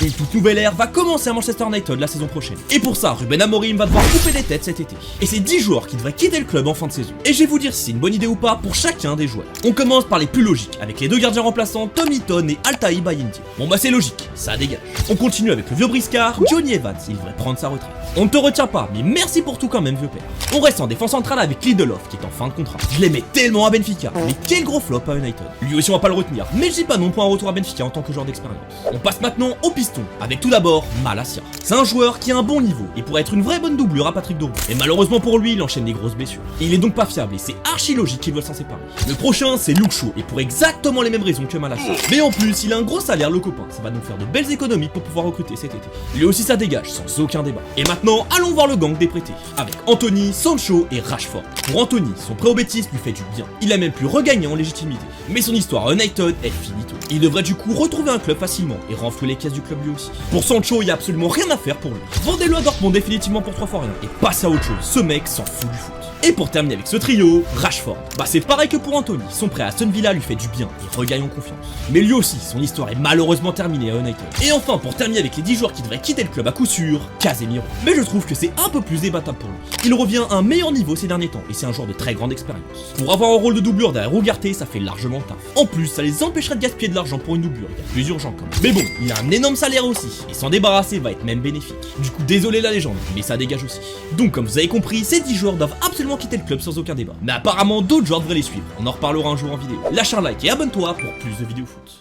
Une toute nouvelle ère va commencer à Manchester United la saison prochaine. Et pour ça, Ruben Amorim va devoir couper des têtes cet été. Et c'est 10 joueurs qui devraient quitter le club en fin de saison. Et je vais vous dire si c'est une bonne idée ou pas pour chacun des joueurs. On commence par les plus logiques, avec les deux gardiens remplaçants, Tom Heaton et Altay Bayindir. Bon bah c'est logique, ça dégage. On continue avec le vieux briscard, Johnny Evans, il devrait prendre sa retraite. On ne te retient pas, mais merci pour tout quand même, vieux père. On reste en défense centrale avec Lindelof, qui est en fin de contrat. Je l'aimais tellement à Benfica, mais quel gros flop à United. Lui aussi on va pas le retenir, mais je dis pas non pour un retour à Benfica en tant que joueur d'expérience. On passe maintenant au piston, avec tout d'abord Malacia. C'est un joueur qui a un bon niveau et pourrait être une vraie bonne doublure à Patrick Dorgu. Et malheureusement pour lui, il enchaîne des grosses blessures. Et il est donc pas fiable et c'est archi logique qu'il veut s'en séparer. Le prochain c'est Luke Shaw et pour exactement les mêmes raisons que Malacia. Mais en plus, il a un gros salaire le copain, ça va donc faire de belles économies pour pouvoir recruter cet été. Lui aussi ça dégage sans aucun débat. Et maintenant, allons voir le gang des prêtés, avec Anthony, Sancho et Rashford. Pour Anthony, son prêt au Betis lui fait du bien. Il a même pu regagner en légitimité. Mais son histoire à United est finito. Il devrait du coup retrouver un club facilement et renflouer les caisses du club lui aussi. Pour Sancho, il y a absolument rien à faire pour lui. Vendez-le à Dortmund définitivement pour 3 fois rien et passe à autre chose. Ce mec s'en fout du foot. Et pour terminer avec ce trio, Rashford. Bah c'est pareil que pour Anthony, son prêt à Aston Villa lui fait du bien et regagne en confiance. Mais lui aussi, son histoire est malheureusement terminée à United. Et enfin, pour terminer avec les 10 joueurs qui devraient quitter le club à coup sûr, Casemiro. Mais je trouve que c'est un peu plus débattable pour lui. Il revient à un meilleur niveau ces derniers temps et c'est un joueur de très grande expérience. Pour avoir un rôle de doublure derrière Ugarte, ça fait largement le taf. En plus, ça les empêcherait de gaspiller de l'argent pour une doublure, il y a plus urgent quand même. Mais bon, il a un énorme salaire aussi, et s'en débarrasser va être même bénéfique. Du coup, désolé la légende, mais ça dégage aussi. Donc comme vous avez compris, ces 10 joueurs doivent absolument quitter le club sans aucun débat. Mais apparemment d'autres joueurs devraient les suivre, on en reparlera un jour en vidéo. Lâche un like et abonne-toi pour plus de vidéos foot.